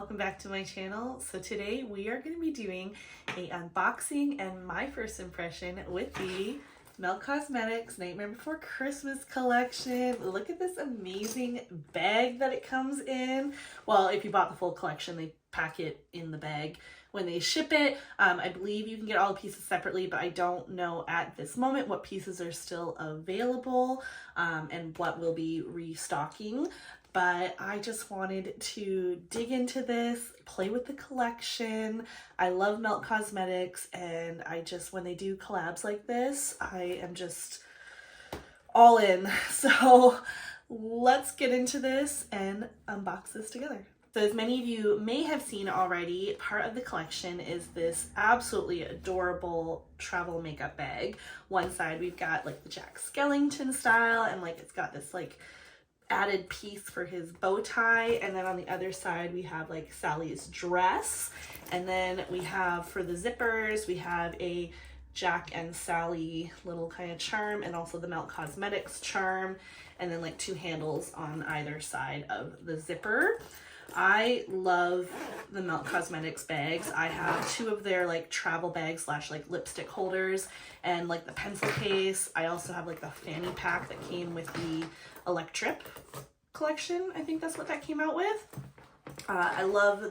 welcome back to my channel. So today we are going to be doing a unboxing and my first impression with the Melt Cosmetics Nightmare Before Christmas collection. Look at this amazing bag that it comes in. Well, if you bought the full collection, they pack it in the bag when they ship it. I believe you can get all the pieces separately, but I don't know at this moment what pieces are still available and what we'll be restocking. But I just wanted to dig into this, play with the collection. I love Melt Cosmetics, and when they do collabs like this, I am just all in. So let's get into this and unbox this together. So as many of you may have seen already, part of the collection is this absolutely adorable travel makeup bag. One side we've got like the Jack Skellington style, and like it's got this like added piece for his bow tie, and then on the other side we have like Sally's dress, and then we have for the zippers we have a Jack and Sally little kind of charm, and also the Melt Cosmetics charm, and then like two handles on either side of the zipper. I love the Melt Cosmetics bags. I have two of their like travel bags slash like lipstick holders and like the pencil case. I also have like the fanny pack that came with the Electrip collection. I think that's what that came out with. I love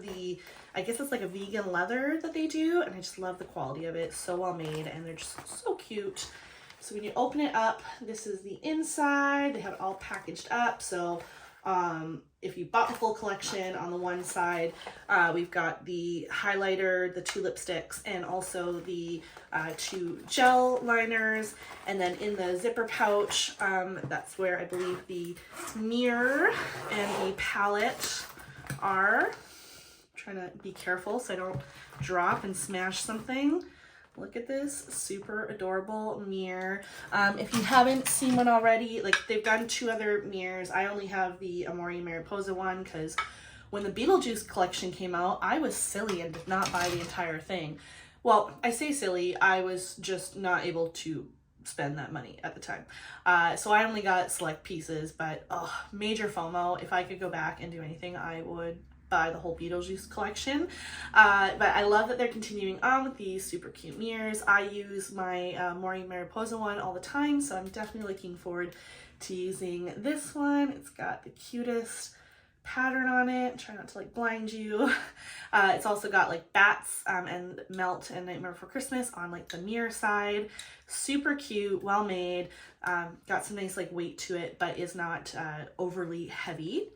I guess it's like a vegan leather that they do, and I just love the quality of it. So well made, and they're just so cute. So when you open it up, this is the inside. They have it all packaged up. So if you bought the full collection, on the one side we've got the highlighter, the two lipsticks, and also the two gel liners. And then in the zipper pouch, that's where I believe the mirror and the palette are. I'm trying to be careful so I don't drop and smash something. Look at this super adorable mirror. If you haven't seen one already, like they've done two other mirrors. I only have the Amore Mariposa one because when the Beetlejuice collection came out, I was silly and did not buy the entire thing. Well, I say silly, I was just not able to spend that money at the time. So I only got select pieces, but major FOMO. If I could go back and do anything, I would buy the whole Beetlejuice collection. But I love that they're continuing on with these super cute mirrors. I use my Amore Mariposa one all the time, so I'm definitely looking forward to using this one. It's got the cutest pattern on it. Try not to like blind you. It's also got like bats and Melt and Nightmare Before Christmas on like the mirror side. Super cute, well made. Got some nice like weight to it, but is not overly heavy.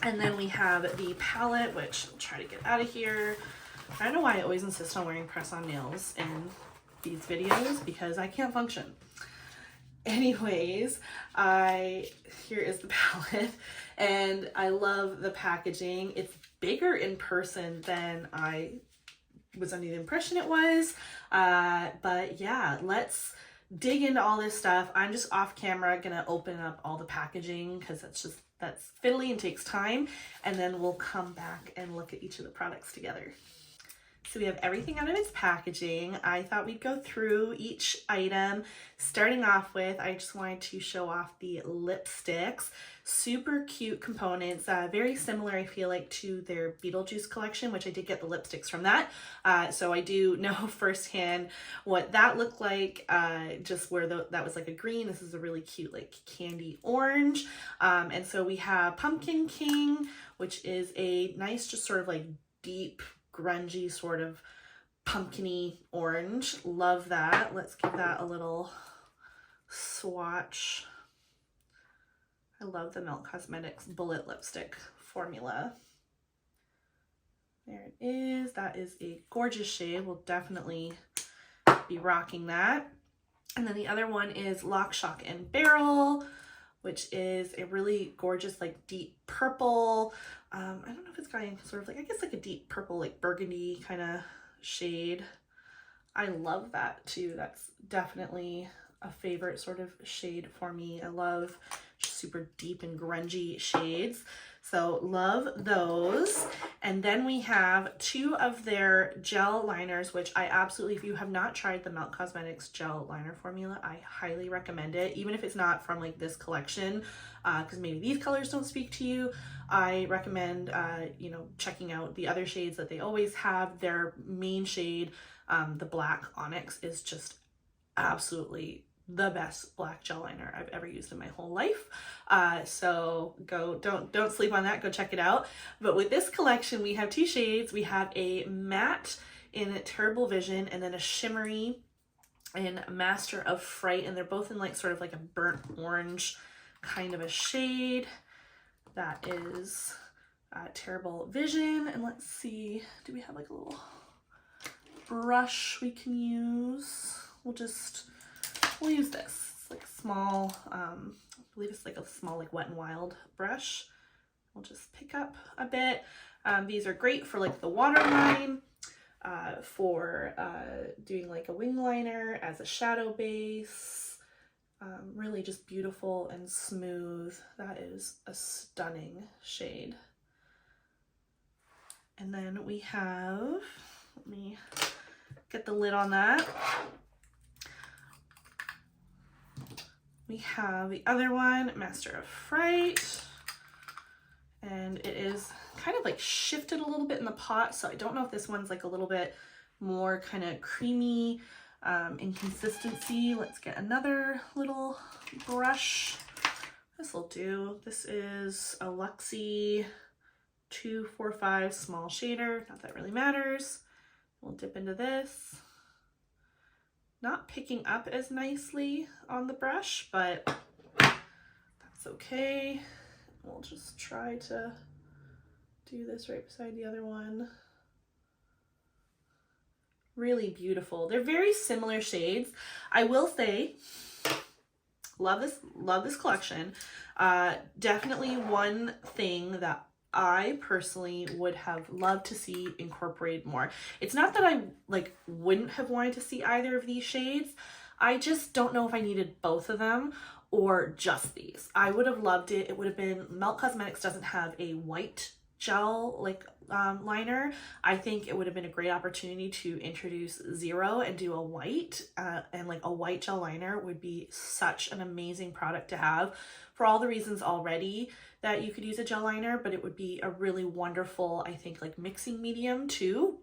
And then we have the palette, which I'll try to get out of here. I don't know why I always insist on wearing press-on nails in these videos, because I can't function. Anyways, here is the palette, and I love the packaging. It's bigger in person than I was under the impression it was. But yeah, let's dig into all this stuff. I'm just off camera gonna open up all the packaging because that's fiddly and takes time, and then we'll come back and look at each of the products together. So we have everything out of its packaging. I thought we'd go through each item. Starting off with, I just wanted to show off the lipsticks. Super cute components, very similar I feel like to their Beetlejuice collection, which I did get the lipsticks from that. So I do know firsthand what that looked like, just where that was like a green. This is a really cute like candy orange. And so we have Pumpkin King, which is a nice just sort of like deep grungy sort of pumpkin-y orange. Love that. Let's give that a little swatch. I love the Melt Cosmetics Bullet Lipstick formula. There it is. That is a gorgeous shade. We'll definitely be rocking that. And then the other one is Lock, Shock, and Barrel, which is a really gorgeous like deep purple. I don't know if it's got any sort of like, I guess like a deep purple, like burgundy kind of shade. I love that too. That's definitely a favorite sort of shade for me. I love super deep and grungy shades. So love those. And then we have 2 of their gel liners, which I absolutely, if you have not tried the Melt Cosmetics gel liner formula, I highly recommend it. Even if it's not from like this collection, because maybe these colors don't speak to you, I recommend, you know, checking out the other shades that they always have. Their main shade, the Black Onyx, is just absolutely the best black gel liner I've ever used in my whole life. So don't sleep on that, go check it out. But with this collection, we have 2 shades. We have a matte in Terrible Vision and then a shimmery in Master of Fright, and they're both in like sort of like a burnt orange kind of a shade. That is Terrible Vision. And let's see, do we have like a little brush we can use? We'll use this. It's like small, I believe it's like a small like Wet n Wild brush. We'll just pick up a bit. These are great for like the waterline, for doing like a wing liner as a shadow base. Really just beautiful and smooth. That is a stunning shade. And then we have, let me get the lid on that. We have the other one, Master of Fright, and it is kind of like shifted a little bit in the pot, so I don't know if this one's like a little bit more kind of creamy in consistency. Let's get another little brush. This will do. This is a Luxie 245 small shader, not that it really matters. We'll dip into this. Not picking up as nicely on the brush, but that's okay. We'll just try to do this right beside the other one. Really beautiful. They're very similar shades. I will say, love this collection. Definitely one thing that I personally would have loved to see incorporated more. It's not that I like wouldn't have wanted to see either of these shades. I just don't know if I needed both of them or just these. I would have loved it. It would have been, Melt Cosmetics doesn't have a white gel like liner. I think it would have been a great opportunity to introduce Zero and do a white, and like a white gel liner would be such an amazing product to have for all the reasons already that you could use a gel liner, but it would be a really wonderful, I think, like mixing medium too.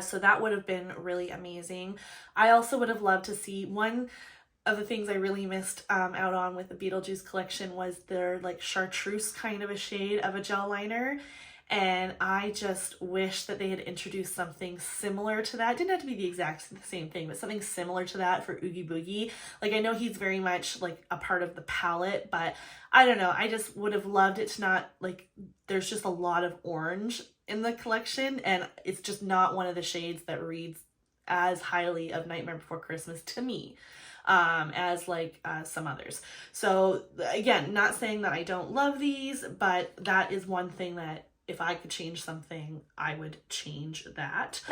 So that would have been really amazing. I also would have loved to see, one of the things I really missed out on with the Beetlejuice collection was their like chartreuse kind of a shade of a gel liner. And I just wish that they had introduced something similar to that. It didn't have to be the exact same thing, but something similar to that for Oogie Boogie. Like, I know he's very much like a part of the palette, but I don't know. I just would have loved it to not, like, there's just a lot of orange in the collection, and it's just not one of the shades that reads as highly of Nightmare Before Christmas to me as like some others. So again, not saying that I don't love these, but that is one thing that if I could change something, I would change that.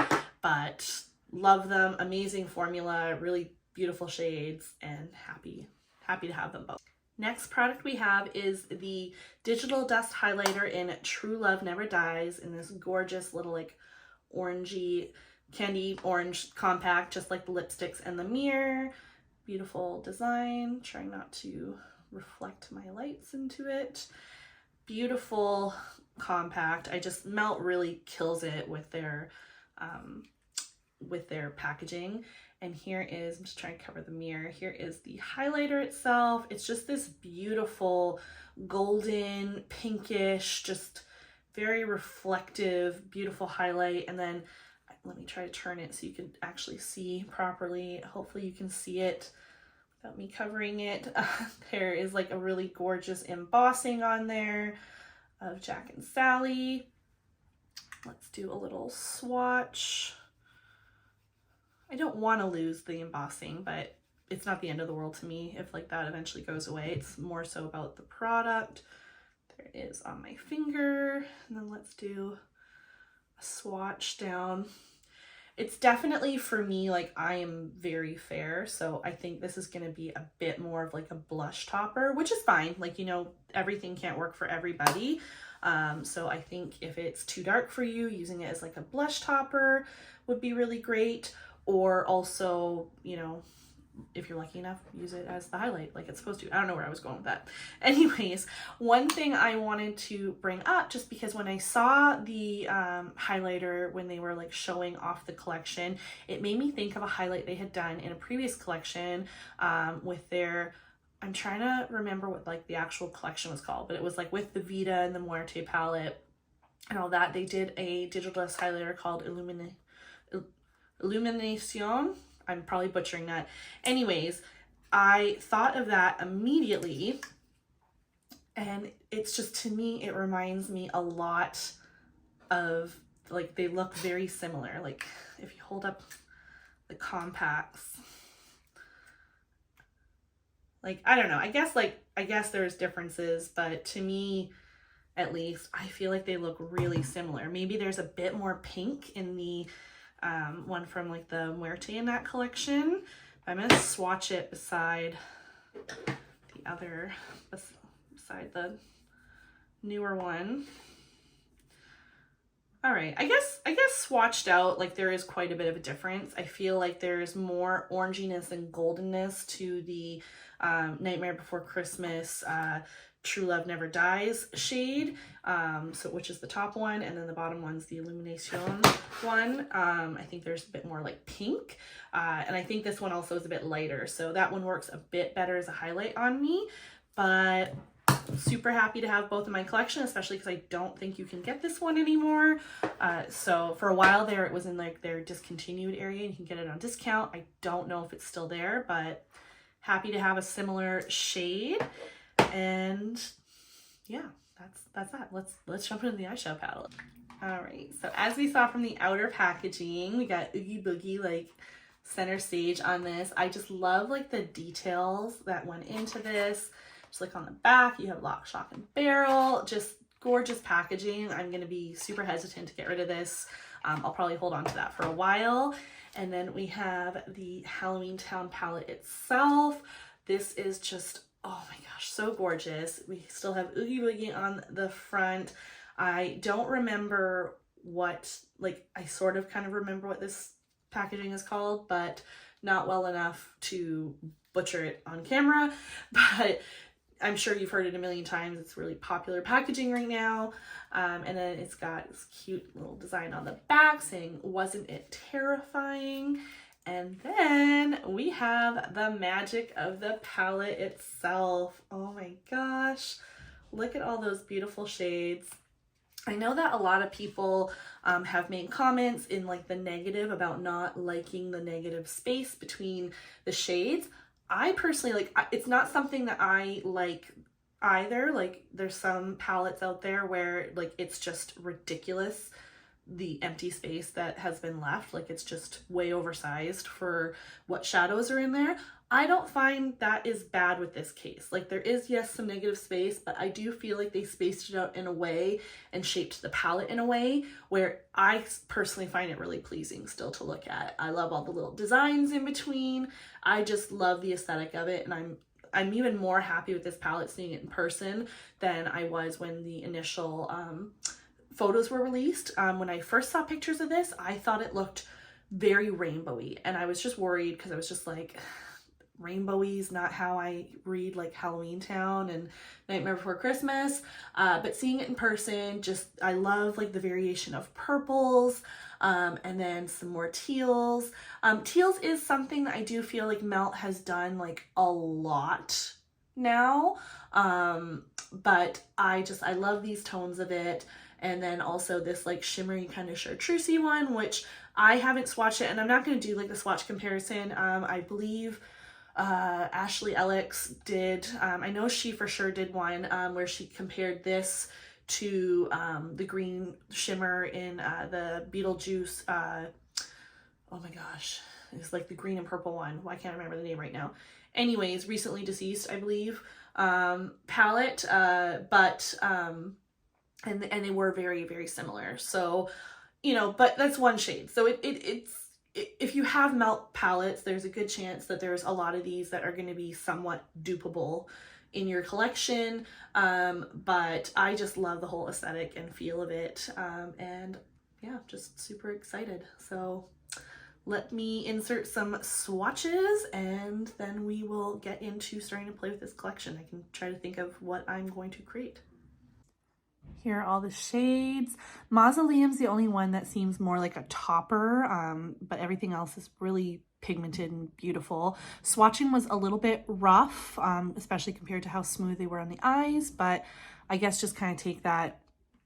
But love them, amazing formula, really beautiful shades, and happy to have them both. Next product we have is the Digital Dust Highlighter in True Love Never Dies, in this gorgeous little like orangey, candy orange compact, just like the lipsticks and the mirror. Beautiful design, trying not to reflect my lights into it. Beautiful compact. I just, Melt really kills it with their packaging. And here is, I'm just trying to cover the mirror. Here is the highlighter itself. It's just this beautiful golden, pinkish, just very reflective, beautiful highlight. And then let me try to turn it so you can actually see properly. Hopefully you can see it without me covering it. There is like a really gorgeous embossing on there of Jack and Sally. Let's do a little swatch. I don't want to lose the embossing, but it's not the end of the world to me if like that eventually goes away. It's more so about the product. There it is on my finger. And then let's do a swatch down. It's definitely, for me, like, I am very fair, so I think this is going to be a bit more of like a blush topper, which is fine. Like, you know, everything can't work for everybody. So I think if it's too dark for you, using it as like a blush topper would be really great. Or also, you know, if you're lucky enough, use it as the highlight like it's supposed to. I don't know where I was going with that. Anyways, one thing I wanted to bring up, just because when I saw the highlighter when they were like showing off the collection, it made me think of a highlight they had done in a previous collection with their, I'm trying to remember what like the actual collection was called, but it was like with the Vita and the Muerte palette and all that. They did a digital dust highlighter called Illumination. I'm probably butchering that. Anyways, I thought of that immediately, and it's just, to me, it reminds me a lot of, like, they look very similar. Like, if you hold up the compacts, like, I don't know, I guess there's differences, but to me, at least, I feel like they look really similar. Maybe there's a bit more pink in the one from like the Muerte in that collection. I'm gonna swatch it beside the other, beside the newer one. All right, I guess swatched out, like there is quite a bit of a difference. I feel like there's more oranginess and goldenness to the Nightmare Before Christmas True Love Never Dies shade, which is the top one, and then the bottom one's the Illumination one. I think there's a bit more like pink, and I think this one also is a bit lighter, so that one works a bit better as a highlight on me. But super happy to have both in my collection, especially because I don't think you can get this one anymore. So for a while there, it was in like their discontinued area. You can get it on discount. I don't know if it's still there, but happy to have a similar shade. And yeah, that's that. Let's jump into the eyeshadow palette. All right, so as we saw from the outer packaging, we got Oogie Boogie like center stage on this. I just love like the details that went into this. Just like on the back, you have lock, shock, and barrel. Just gorgeous packaging. I'm gonna be super hesitant to get rid of this. I'll probably hold on to that for a while. And then we have the Halloween Town palette itself. This is just, oh my gosh, so gorgeous. We still have Oogie Boogie on the front. I don't remember what, like, I sort of kind of remember what this packaging is called, but not well enough to butcher it on camera. But I'm sure you've heard it a million times. It's really popular packaging right now. And then it's got this cute little design on the back saying, "Wasn't it terrifying?" And then we have the magic of the palette itself. Oh my gosh, look at all those beautiful shades. I know that a lot of people have made comments in like the negative about not liking the negative space between the shades. I personally, like, it's not something that I like either. Like, there's some palettes out there where like it's just ridiculous, the empty space that has been left. Like, it's just way oversized for what shadows are in there. I don't find that is bad with this case. Like, there is, yes, some negative space, but I do feel like they spaced it out in a way and shaped the palette in a way where I personally find it really pleasing still to look at. I love all the little designs in between. I just love the aesthetic of it, and I'm even more happy with this palette seeing it in person than I was when the initial photos were released. When I first saw pictures of this, I thought it looked very rainbowy, and I was just worried because I was just like, rainbowy is not how I read like Halloween Town and Nightmare Before Christmas. But seeing it in person, just, I love like the variation of purples, and then some more teals. Teals is something that I do feel like Melt has done like a lot now. But I love these tones of it. And then also this like shimmery kind of chartreusey one, which I haven't swatched it, and I'm not going to do like the swatch comparison. I believe Ashley Alex did, I know she for sure did one where she compared this to the green shimmer in the Beetlejuice, oh my gosh, it's like the green and purple one. Well, I can't remember the name right now. Anyways, recently deceased, I believe, palette, and they were very, very similar. So, you know, but that's one shade. So it's, if you have Melt palettes, there's a good chance that there's a lot of these that are going to be somewhat dupeable in your collection, but I just love the whole aesthetic and feel of it, and yeah, just super excited. So let me insert some swatches and then we will get into starting to play with this collection. I can try to think of what I'm going to create. Here are all the shades. Mausoleum's the only one that seems more like a topper, but everything else is really pigmented and beautiful. Swatching was a little bit rough, especially compared to how smooth they were on the eyes, but I guess just kind of take that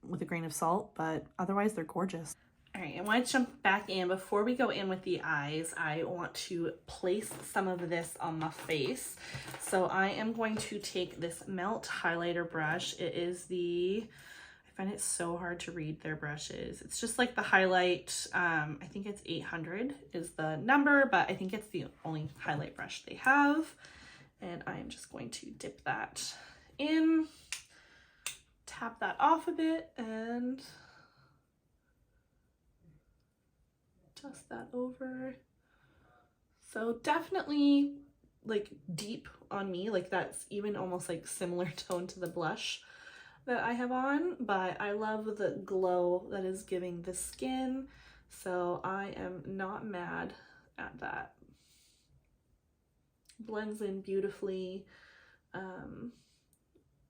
with a grain of salt, but otherwise they're gorgeous. All right, I want to jump back in. Before we go in with the eyes, I want to place some of this on my face. So I am going to take this Melt highlighter brush. It is the, I find it so hard to read their brushes. It's just like the highlight, I think it's 800 is the number, but I think it's the only highlight brush they have. And I am just going to dip that in, tap that off a bit, and dust that over. So definitely like deep on me, like that's even almost like similar tone to the blush that I have on, but I love the glow that is giving the skin, so I am not mad at that. Blends in beautifully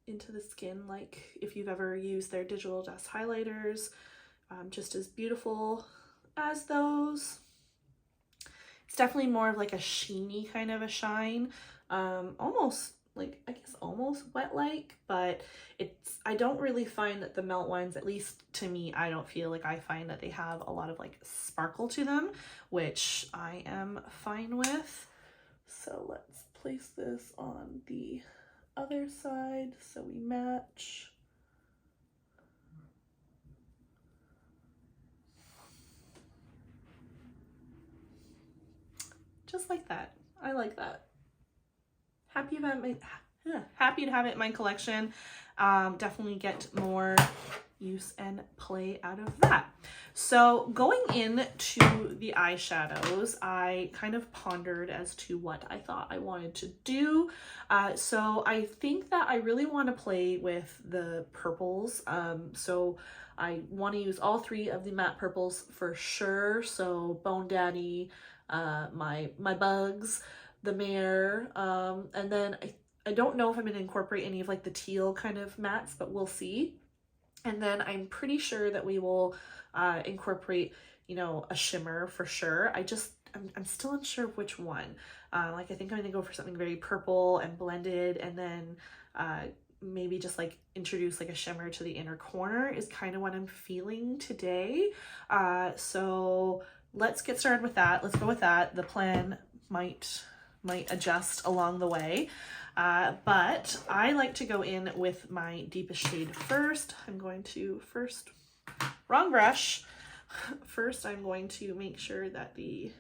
into the skin, like if you've ever used their Digital Dust highlighters, just as beautiful as those. It's definitely more of like a sheeny kind of a shine, almost like, I guess almost wet-like, but it's, I don't really find that the Melt ones, at least to me, I don't feel like I find that they have a lot of like sparkle to them, which I am fine with. So let's place this on the other side so we match. Just like that. I like that. Happy to have it in my collection. Definitely get more use and play out of that. So going into the eyeshadows, I kind of pondered as to what I thought I wanted to do. So I think that I really want to play with the purples. So I want to use all three of the matte purples for sure. So Bone Daddy, my bugs, the mare, and then I don't know if I'm going to incorporate any of like the teal kind of mattes, but we'll see. And then I'm pretty sure that we will incorporate, you know, a shimmer for sure. I'm still unsure of which one. Like I think I'm going to go for something very purple and blended, and then maybe just like introduce like a shimmer to the inner corner is kind of what I'm feeling today. So let's get started with that. Let's go with that. The plan might adjust along the way. But I like to go in with my deepest shade first. I'm going to wrong brush. First, I'm going to make sure that the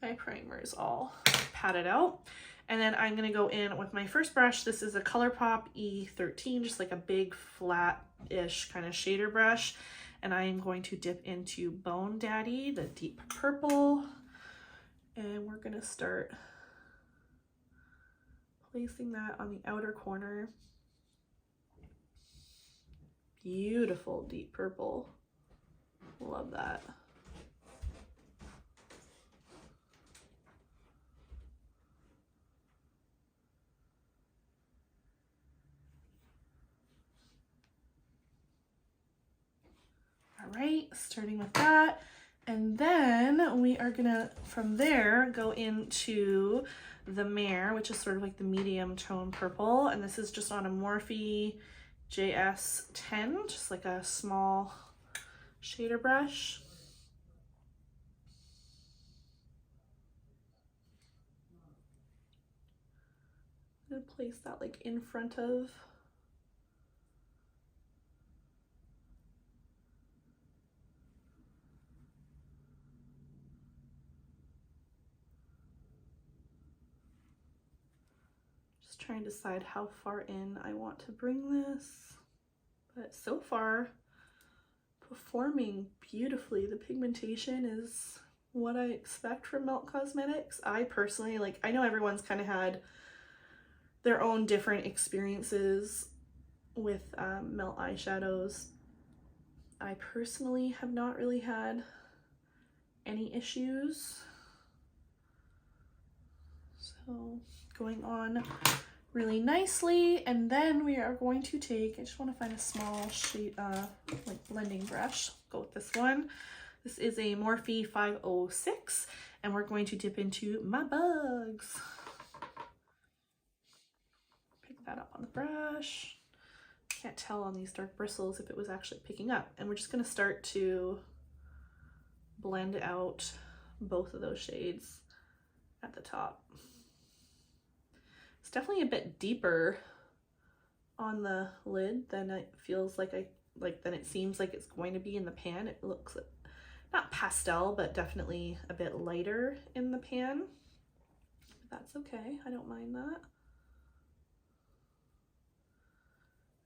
eye primer is all patted out. And then I'm going to go in with my first brush. This is a ColourPop E13, just like a big flat-ish kind of shader brush. And I am going to dip into Bone Daddy, the deep purple. And we're going to start placing that on the outer corner. Beautiful deep purple. Love that. All right, starting with that. And then we are gonna, from there, go into the mare, which is sort of like the medium tone purple. And this is just on a Morphe JS10, just like a small shader brush. I'm gonna place that like in front of trying to decide how far in I want to bring this, but so far performing beautifully. The pigmentation is what I expect from Melt Cosmetics. I personally, like, I know everyone's kind of had their own different experiences with melt eyeshadows. I personally have not really had any issues. So going on really nicely, and then we are going to take, I just want to find a small shade, like blending brush. Go with this one. This is a Morphe 506, and we're going to dip into my bugs. Pick that up on the brush. Can't tell on these dark bristles if it was actually picking up, and we're just going to start to blend out both of those shades at the top. It's definitely a bit deeper on the lid than it feels like than it seems like it's going to be in the pan. It looks not pastel, but definitely a bit lighter in the pan. That's okay, I don't mind that.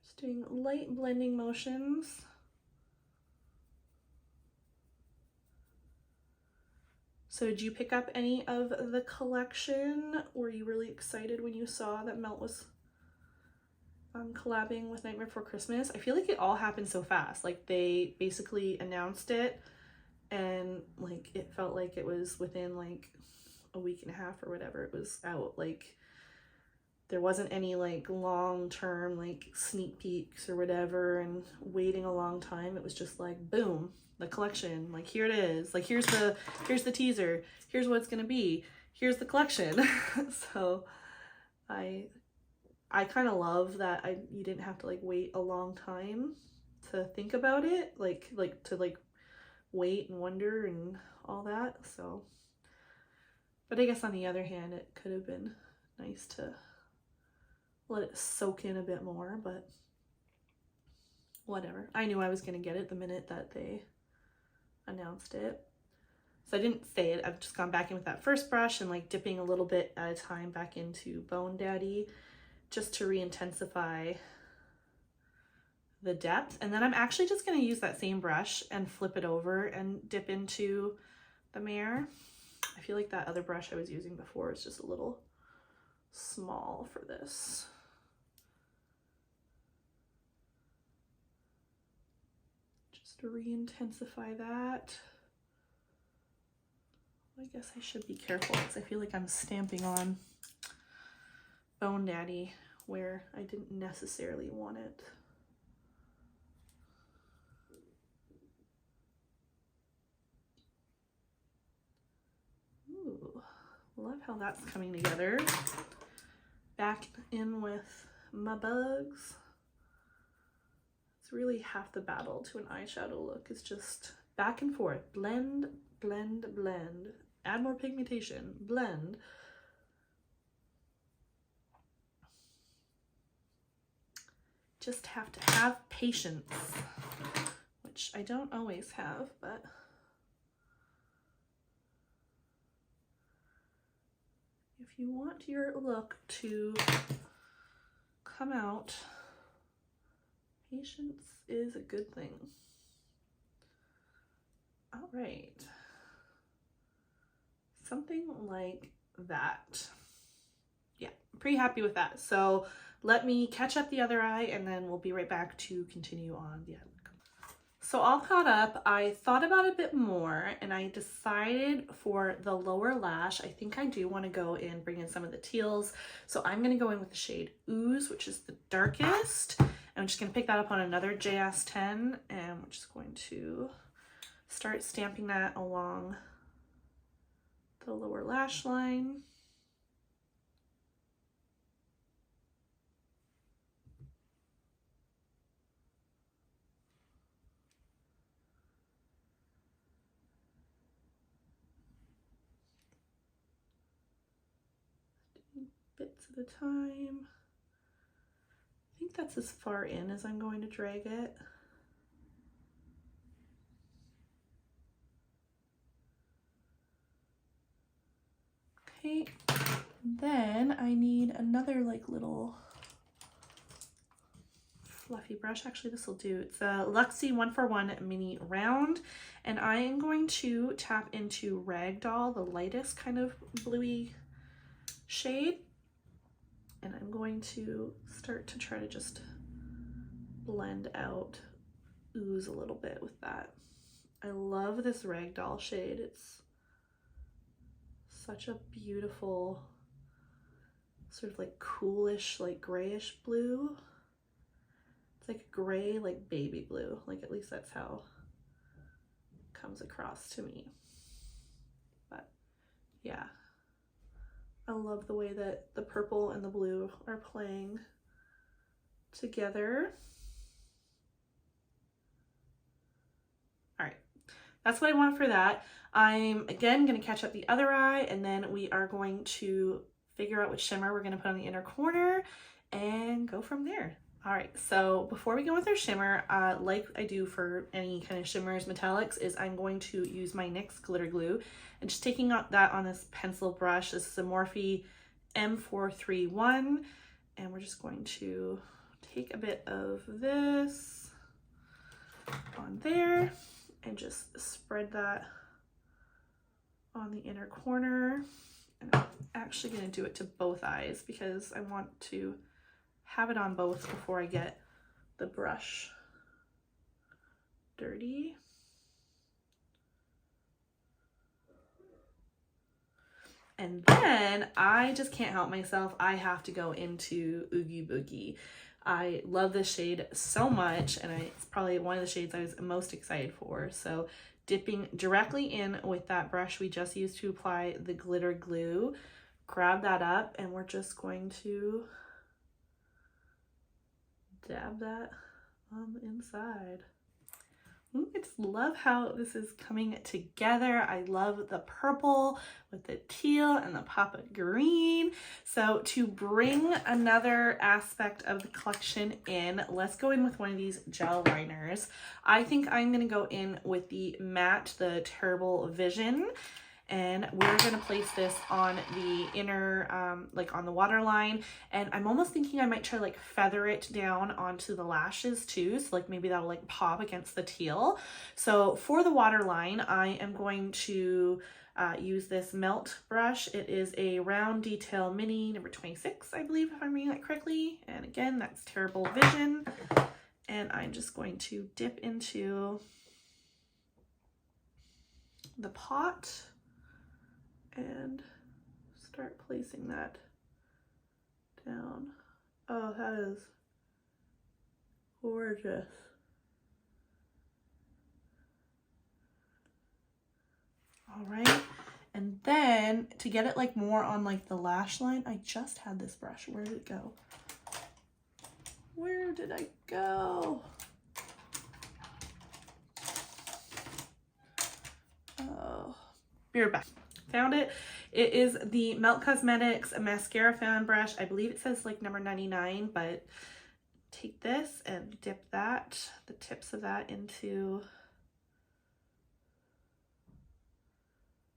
Just doing light blending motions. So did you pick up any of the collection? Were you really excited when you saw that Melt was collabing with Nightmare Before Christmas? I feel like it all happened so fast. Like they basically announced it and like it felt like it was within like a week and a half or whatever it was out. Like there wasn't any like long-term like sneak peeks or whatever and waiting a long time. It was just like boom, the collection, like here it is, like here's the teaser, here's what it's gonna be, here's the collection. So I kind of love that you didn't have to like wait a long time to think about it, like to wait and wonder and all that. So, but I guess on the other hand, it could have been nice to let it soak in a bit more, but whatever. I knew I was gonna get it the minute that they announced it. So I didn't say it, I've just gone back in with that first brush and like dipping a little bit at a time back into Bone Daddy just to re-intensify the depth. And then I'm actually just going to use that same brush and flip it over and dip into the mirror. I feel like that other brush I was using before is just a little small for this. Just to re-intensify that. I guess I should be careful because I feel like I'm stamping on Bone Daddy where I didn't necessarily want it. Ooh, love how that's coming together. Back in with my bugs. It's really half the battle to an eyeshadow look. It's just back and forth. Blend, blend, blend. Add more pigmentation. Blend. Just have to have patience, which I don't always have, but if you want your look to come out, patience is a good thing. All right. Something like that. Yeah, I'm pretty happy with that. So let me catch up the other eye and then we'll be right back to continue on the other look. So all caught up, I thought about it a bit more and I decided for the lower lash, I think I do want to go and bring in some of the teals. So I'm going to go in with the shade Ooze, which is the darkest. And I'm just going to pick that up on another JS10 and we're just going to start stamping that along the lower lash line. Bits at a time. I think that's as far in as I'm going to drag it. Okay, then I need another like little fluffy brush. Actually, this will do. It's a Luxie 141 mini round, and I am going to tap into Ragdoll, the lightest kind of bluey shade. And I'm going to start to try to just blend out, ooze a little bit with that. I love this Ragdoll shade. It's such a beautiful sort of like coolish, like grayish blue. It's like gray, like baby blue. Like at least that's how it comes across to me. But yeah, I love the way that the purple and the blue are playing together. All right, that's what I want for that. I'm again going to catch up the other eye, and then we are going to figure out which shimmer we're going to put on the inner corner and go from there. All right, so before we go with our shimmer, like I do for any kind of shimmers, metallics, is I'm going to use my NYX glitter glue and just taking out that on this pencil brush. This is a Morphe M431, and we're just going to take a bit of this on there and just spread that on the inner corner. And I'm actually going to do it to both eyes because I want to have it on both before I get the brush dirty. And then I just can't help myself. I have to go into Oogie Boogie. I love this shade so much, and it's probably one of the shades I was most excited for. So dipping directly in with that brush we just used to apply the glitter glue, grab that up, and we're just going to dab that on the inside. Ooh, I just love how this is coming together. I love the purple with the teal and the pop of green. So to bring another aspect of the collection in, let's go in with one of these gel liners. I think I'm going to go in with the matte, the Terrible Vision. And we're going to place this on the inner, like on the waterline. And I'm almost thinking I might try like feather it down onto the lashes too. So like maybe that'll like pop against the teal. So for the waterline, I am going to use this Melt brush. It is a Round Detail Mini number 26, I believe, if I'm reading that correctly. And again, that's Terrible Vision. And I'm just going to dip into the pot and start placing that down. Oh, that is gorgeous. All right, and then to get it like more on like the lash line, I just had this brush. Where did it go? Where did I go? Oh, we're back. Found it. It is the Melt Cosmetics mascara fan brush. I believe it says like number 99, but take this and dip that, the tips of that, into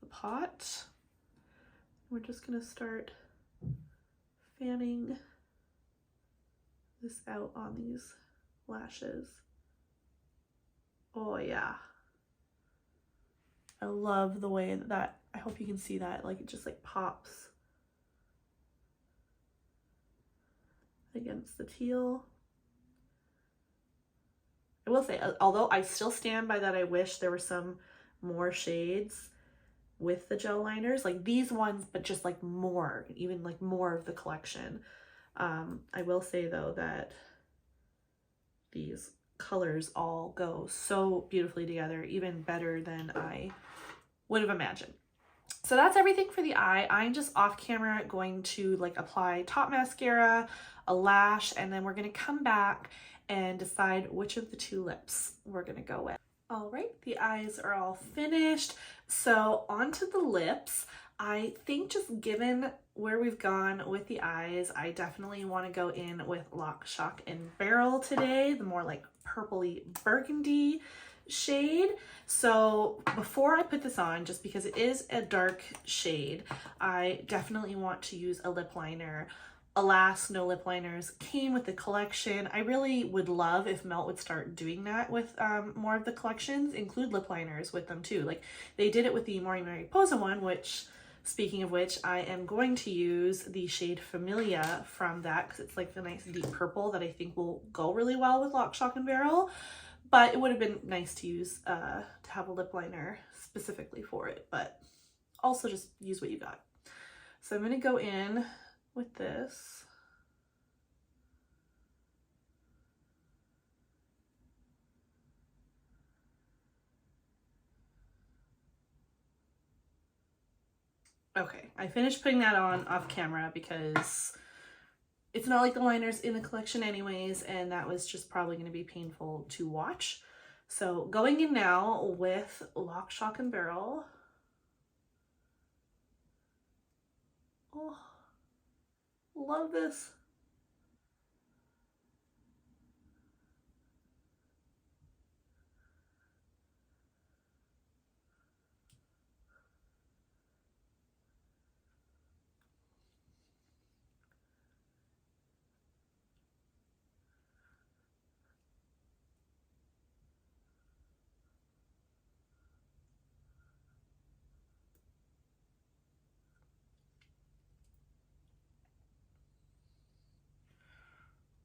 the pot. We're just gonna start fanning this out on these lashes. Oh yeah. I love the way that, I hope you can see that, like it just like pops against the teal. I will say, although I still stand by that, I wish there were some more shades with the gel liners, like these ones, but just like more, even like more of the collection. I will say though that these colors all go so beautifully together, even better than I would have imagined. So that's everything for the eye. I'm just off camera going to like apply top mascara, a lash, and then we're going to come back and decide which of the two lips we're going to go with. All right, the eyes are all finished. So onto the lips. I think just given where we've gone with the eyes, I definitely want to go in with Lock, Shock, and Barrel today, the more like purpley burgundy shade. So before I put this on, just because it is a dark shade, I definitely want to use a lip liner. Alas, no lip liners came with the collection. I really would love if Melt would start doing that with more of the collections, include lip liners with them too. Like they did it with the Morning Mariposa one, which Speaking of which, I am going to use the shade Familia from that because it's like the nice deep purple that I think will go really well with Lock, Shock, and Barrel. But it would have been nice to use, to have a lip liner specifically for it, but also just use what you got. So I'm going to go in with this. Okay, I finished putting that on off camera because it's not like the liner's in the collection anyways, and that was just probably going to be painful to watch. So going in now with Lock, Shock, and Barrel. Oh, love this.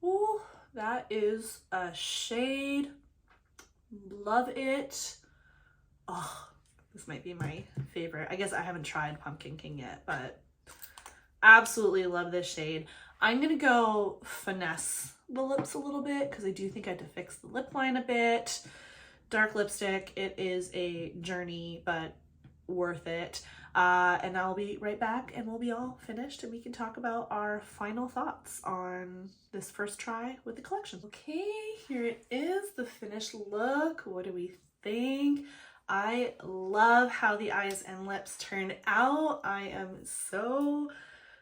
Oh, that is a shade. Love it. Oh, this might be my favorite. I guess I haven't tried Pumpkin King yet, but absolutely love this shade. I'm gonna go finesse the lips a little bit because I do think I had to fix the lip line a bit. Dark lipstick, it is a journey, but worth it. And I'll be right back and we'll be all finished and we can talk about our final thoughts on this first try with the collection. Okay, here it is, the finished look. What do we think? I love how the eyes and lips turned out. I am so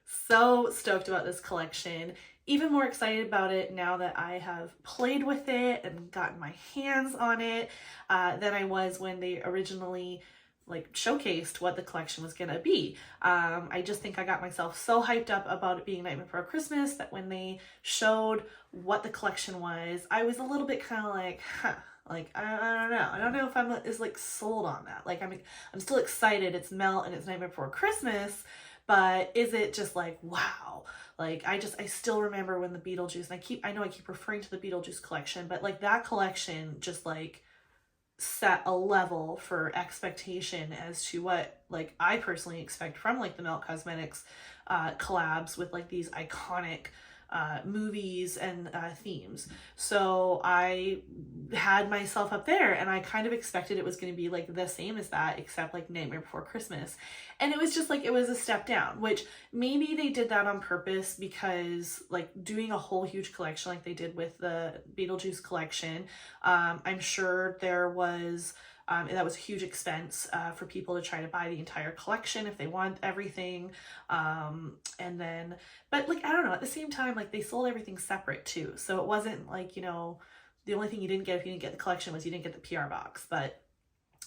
stoked about this collection. Even more excited about it now that I have played with it and gotten my hands on it than I was when they originally like showcased what the collection was gonna be. I just think I got myself so hyped up about it being Night Before Christmas that when they showed what the collection was, I was a little bit kind of like, huh. Like, I don't know if I'm as like sold on that. Like I'm still excited. It's Melt and it's Night Before Christmas, but is it just like, wow? Like I still remember when the Beetlejuice, and I know I keep referring to the Beetlejuice collection, but like that collection just like set a level for expectation as to what like I personally expect from like the Melt Cosmetics collabs with like these iconic movies and themes. So I had myself up there and I kind of expected it was going to be like the same as that, except like Nightmare Before Christmas. And it was just like, it was a step down, which maybe they did that on purpose because like doing a whole huge collection like they did with the Beetlejuice collection, I'm sure there was that was a huge expense for people to try to buy the entire collection if they want everything. And then, but like, I don't know, at the same time, like they sold everything separate too. So it wasn't like, you know, the only thing you didn't get if you didn't get the collection was you didn't get the PR box, but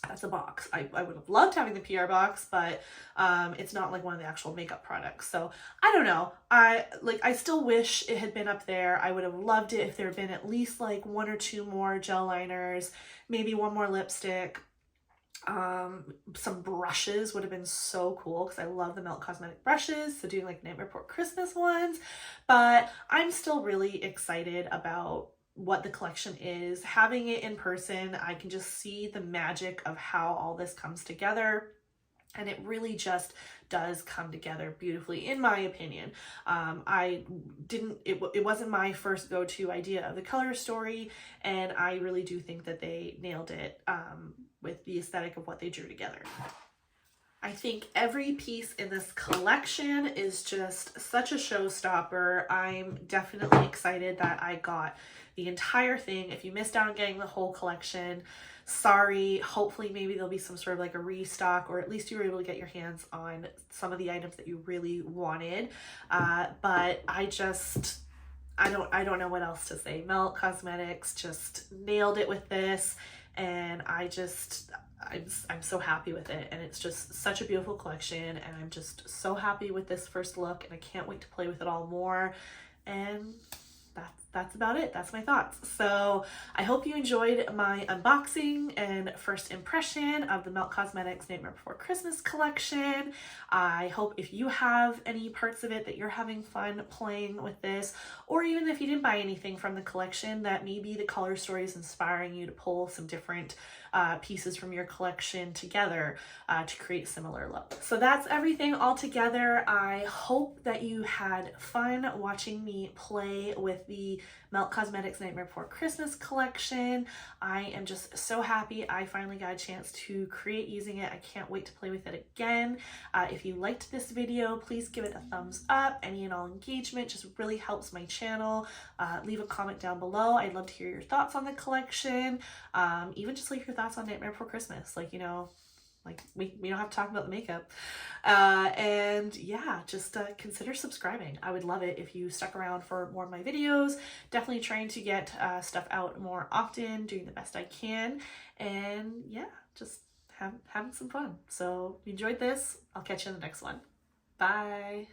that's a box. I would have loved having the PR box, but it's not like one of the actual makeup products. So I don't know. I still wish it had been up there. I would have loved it if there had been at least like one or two more gel liners, maybe one more lipstick. Some brushes would have been so cool because I love the Melt Cosmetic brushes, so doing like Night Before Christmas ones. But I'm still really excited about what the collection is. Having it in person, I can just see the magic of how all this comes together. And it really just does come together beautifully, in my opinion. It wasn't my first go-to idea of the color story, and I really do think that they nailed it with the aesthetic of what they drew together. I think every piece in this collection is just such a showstopper. I'm definitely excited that I got the entire thing. If you missed out on getting the whole collection, sorry. Hopefully maybe there'll be some sort of like a restock, or at least you were able to get your hands on some of the items that you really wanted. But I don't know what else to say. Melt Cosmetics just nailed it with this, and I'm so happy with it, and it's just such a beautiful collection, and I'm just so happy with this first look, and I can't wait to play with it all more. And that's about it. That's my thoughts. So I hope you enjoyed my unboxing and first impression of the Melt Cosmetics Nightmare Before Christmas collection. I hope if you have any parts of it that you're having fun playing with this, or even if you didn't buy anything from the collection, that maybe the color story is inspiring you to pull some different pieces from your collection together to create a similar look. So that's everything all together. I hope that you had fun watching me play with the Melt Cosmetics Nightmare Before Christmas collection. I am just so happy I finally got a chance to create using it. I can't wait to play with it again. If you liked this video, please give it a thumbs up. Any and all engagement just really helps my channel. Leave a comment down below. I'd love to hear your thoughts on the collection. Even just leave your thoughts on Nightmare Before Christmas. Like, you know, like we don't have to talk about the makeup. And yeah, just consider subscribing. I would love it if you stuck around for more of my videos. Definitely trying to get stuff out more often, doing the best I can. And yeah, just having some fun. So if you enjoyed this, I'll catch you in the next one. Bye.